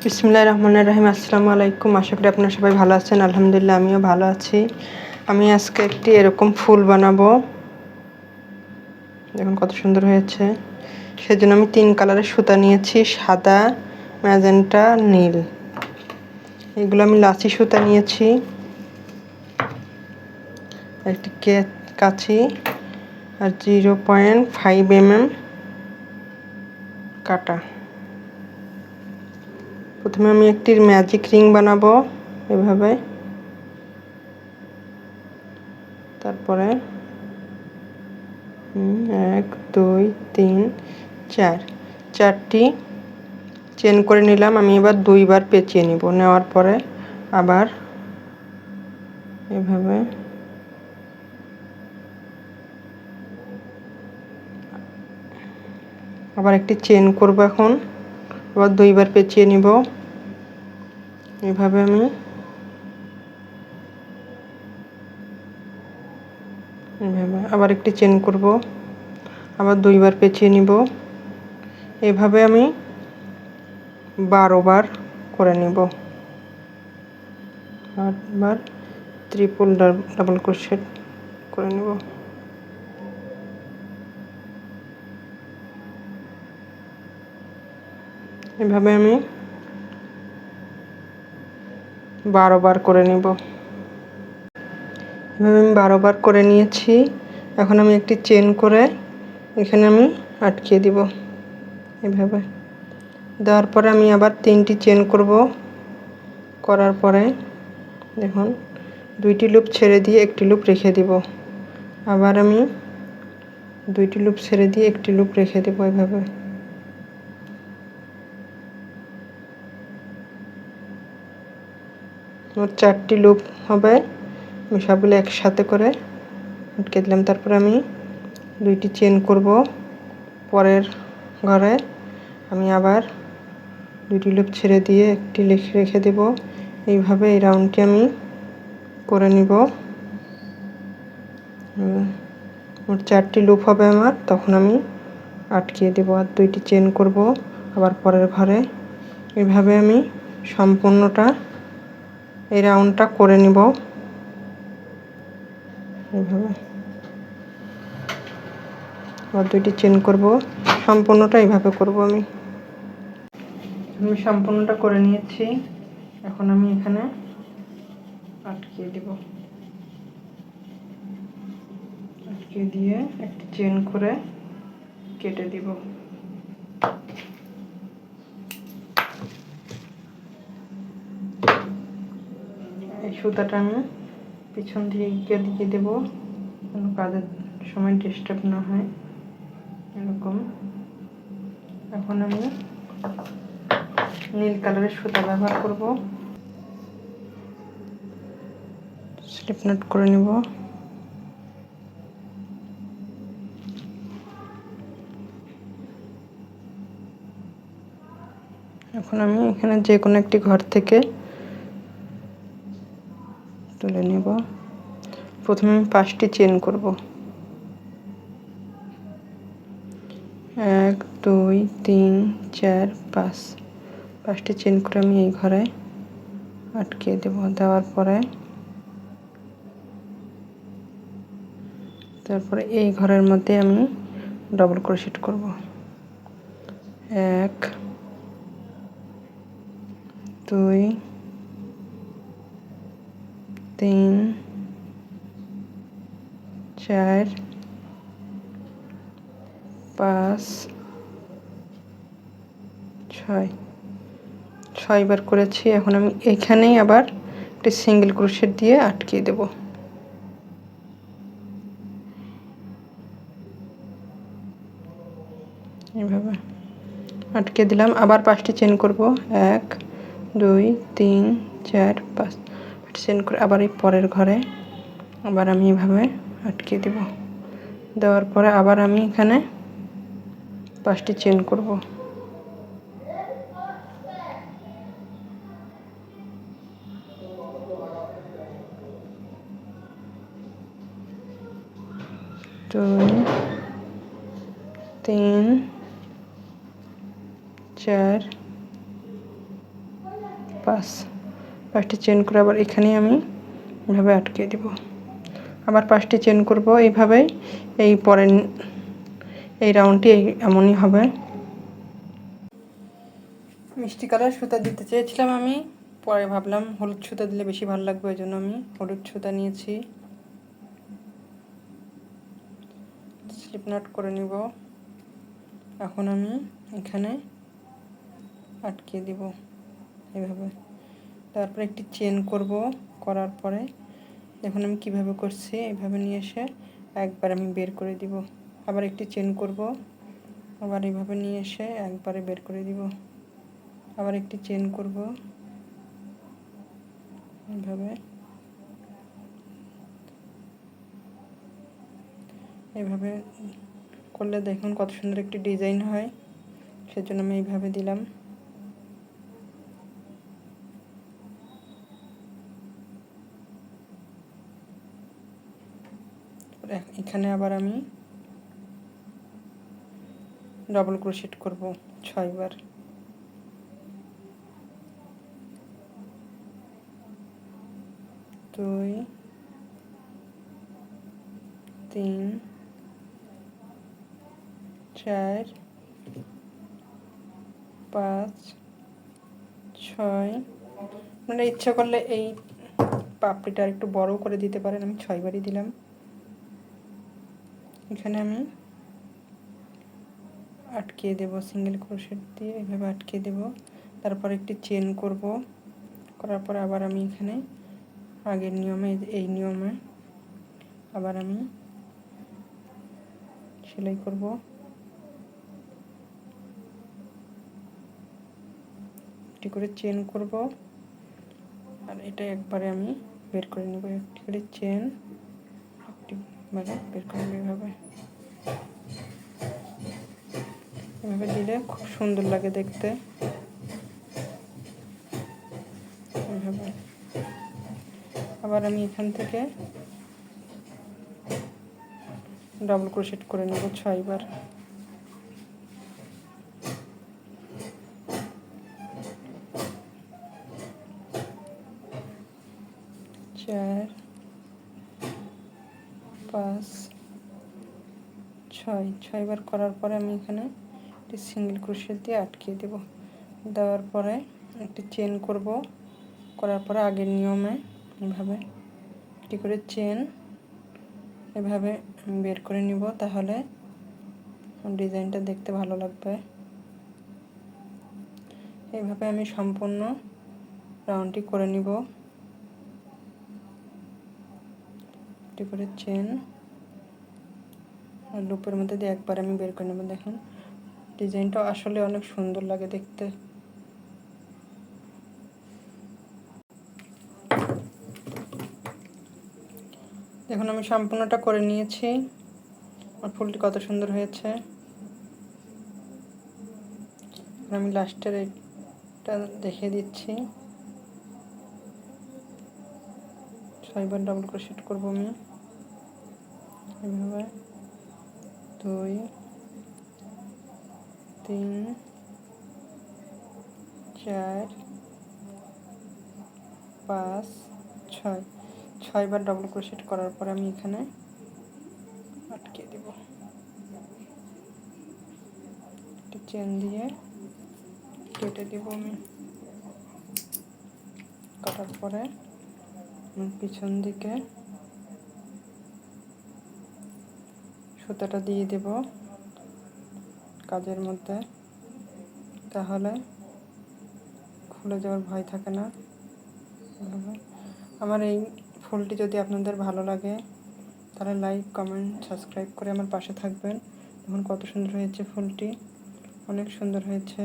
বিসমিল্লাহির রহমানির রহিম। আসসালামু আলাইকুম। আশা করি আপনারা সবাই ভালো আছেন। আলহামদুলিল্লাহ আমিও ভালো আছি। আমি আজকে একটি এরকম ফুল বানাবো। দেখুন কত সুন্দর হয়েছে। সেজন্য আমি 3 কালারের সুতা নিয়েছি, সাদা, ম্যাজেন্টা, নীল। এগুলো আমি লাচি সুতা নিয়েছি, একটি কাঁচি আর 0.5 mm কাটা। প্রথমে আমি একটি ম্যাজিক রিং বানাবো এভাবে। তারপরে 1 2 3 4 4টি চেন করে নিলাম। আমি এবার 2বার পেঁচিয়ে নিব। নেওয়ার পরে আবার এভাবে আবার একটি চেন করব। এখন আবার 2বার পেঁচিয়ে নিব। এভাবে আমি আবার একটি চেন করব, আবার 2বার পেঁচিয়ে নিব। এভাবে আমি 12 বার করে নিব। 8বার ট্রিপল ডাবল ক্রোশেট করে নিব। এভাবে আমি 12 বার করে নিব। এভাবে আমি 12 বার করে নিয়েছি। এখন আমি একটি চেন করে এখানে আমি আটকে দিব। এভাবে দেওয়ার পরে আমি আবার 3টি চেন করব। করার পরে দেখুন 2টি লুপ ছেড়ে দিয়ে একটি লুপ রেখে দিব। আবার আমি 2টি লুপ ছেড়ে দিয়ে একটি লুপ রেখে দেব। এভাবে মোট 4টি লুপ হবে। আমি সবগুলো একসাথে করে আটকে দিলাম। তারপর আমি 2টি চেন করব। পরের ঘরে আমি আবার 2টি লুপ ছেড়ে দিয়ে একটি রেখে দেব। এইভাবে এই রাউন্ডটি আমি করে নিব। মোট 4টি লুপ হবে আমার। তখন আমি আটকিয়ে দেব আর 2টি চেন করব আবার পরের ঘরে। এইভাবে আমি সম্পূর্ণটা এই রাউন্ডটা করে নিব। এইভাবে আবার 2টি চেন করব। সম্পূর্ণটা এইভাবে করব। আমি সম্পূর্ণটা করে নিয়েছি। এখন আমি এখানে আটকিয়ে দেব। আটকিয়ে দিয়ে একটি চেন করে কেটে দিব। এই সুতাটা আমি পিছন দিকে দিয়ে দেব, যেন কাজের সময় ডিস্টার্ব না হয়। এরকম। এখন আমি নীল কালারের সুতা ব্যবহার করব। স্লিপ নট করে নেব। এখন আমি এখানে যে কোনো একটি ঘর থেকে তুলে নেব। প্রথমে আমি 5টি চেন করব। 1 2 3 4 5। 5টি চেন করে আমি এই ঘরে আটকিয়ে দেব। দেওয়ার পরে তারপরে এই ঘরের মধ্যে আমি ডাবল ক্রোশেট করব। 1 2 3 4 5 6 বার করেছি। এখন আমি এখানেই আবার একটি সিঙ্গেল ক্রোশেট দিয়ে আটকিয়ে দেব। এইভাবে আটকে দিলাম। আবার 5টি চেন করব। 1 2 3 4 5 চেন করে আবার এই পরের ঘরে আবার আমি এভাবে আটকে দেব। দেওয়ার পরে আবার আমি এখানে 5টি চেন করব। 2 3 4 5টি চেন করে আবার এখানে আমি এভাবে আটকে দিব। আবার 5টি চেন করব এইভাবেই। এই পরের এই রাউন্ডটি এমনই হবে। মিষ্টি কালার সুতা দিতে চেয়েছিলাম আমি, পরে ভাবলাম হলুদ সুতা দিলে বেশি ভালো লাগবে, ওই জন্য আমি হলুদ সুতা নিয়েছি। স্লিপ নট করে নিব। এখন আমি এখানে আটকে দিব এভাবে। তারপরে একটি চেন করব, করার পরে দেখুন আমি কিভাবে করছি, এইভাবে নিয়ে এসে একবার আমি বের করে দিব। আবার একটি চেন করব, আবার এইভাবে নিয়ে এসে একবারে বের করে দিব। আবার একটি চেন করব এইভাবে, এইভাবে করলে দেখুন কত সুন্দর একটি ডিজাইন হয়, সেজন্য আমি এইভাবে দিলাম। এখানে আবার আমি ডাবল ক্রোশেট করব 6 বার। 2 3 4 5 6, মানে ইচ্ছা করলে এই পাপড়িটা একটু বড় করে দিতে পারেন, আমি 6 বারই দিলাম। এখানে আমি আটকে দেব সিঙ্গেল ক্রোশেট দিয়ে, এইভাবে আটকে দেব। তারপর একটি চেন করব, করার পর আবার আমি এখানে আগের নিয়মে, এই নিয়মে আবার আমি সেলাই করব। একটি করে চেন করব, আর এটা একবারে আমি বের করে নেব। একটি করে চেন, একটি বারে বের করে নেব। এভাবে দিলে খুব সুন্দর লাগে দেখতে। এভাবে আবার আমি এখান থেকে ডাবল ক্রোশেট করে নেব 6 বার। 4 5 6 বার করার পরে আমি এখানে একটি সিঙ্গেল ক্রোশেট দিয়ে আটকে দেব। দেওয়ার পরে একটি চেন করব, করার পরে আগের নিয়মে এভাবে একটি করে চেন এভাবে বের করে নিব, তাহলে ডিজাইনটা দেখতে ভালো লাগবে। এইভাবে আমি সম্পূর্ণ রাউন্ডটি করে নিব। একটি করে চেন আর লুপের মধ্যে দিয়ে একবার আমি বের করে নেব। দেখুন ডিজাইনটা আসলে অনেক সুন্দর লাগে দেখতে। দেখুন আমি সম্পূর্ণটা করে নিয়েছি, আর ফুলটি কত সুন্দর হয়েছে। আমি লাস্টের এটা দেখিয়ে দিচ্ছি। 6 বার ডাবল ক্রোশেট করব আমি এভাবে। 2 3 4 5 6 বার ডাবল ক্রোশেট করার পর আমি এখানে আটকে দেব। একটা চেন দিয়ে কেটে দেব আমি। কাটার পরে পিছন দিকে সুতাটা দিয়ে দেব কাজের মধ্যে, তাহলে খুলে যাওয়ার ভয় থাকে না। আমার এই ফুলটি যদি আপনাদের ভালো লাগে তাহলে লাইক কমেন্ট সাবস্ক্রাইব করে আমার পাশে থাকবেন। দেখুন কত সুন্দর হয়েছে ফুলটি, অনেক সুন্দর হয়েছে।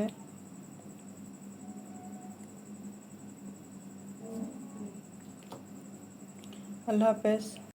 আল্লাহ হাফেজ।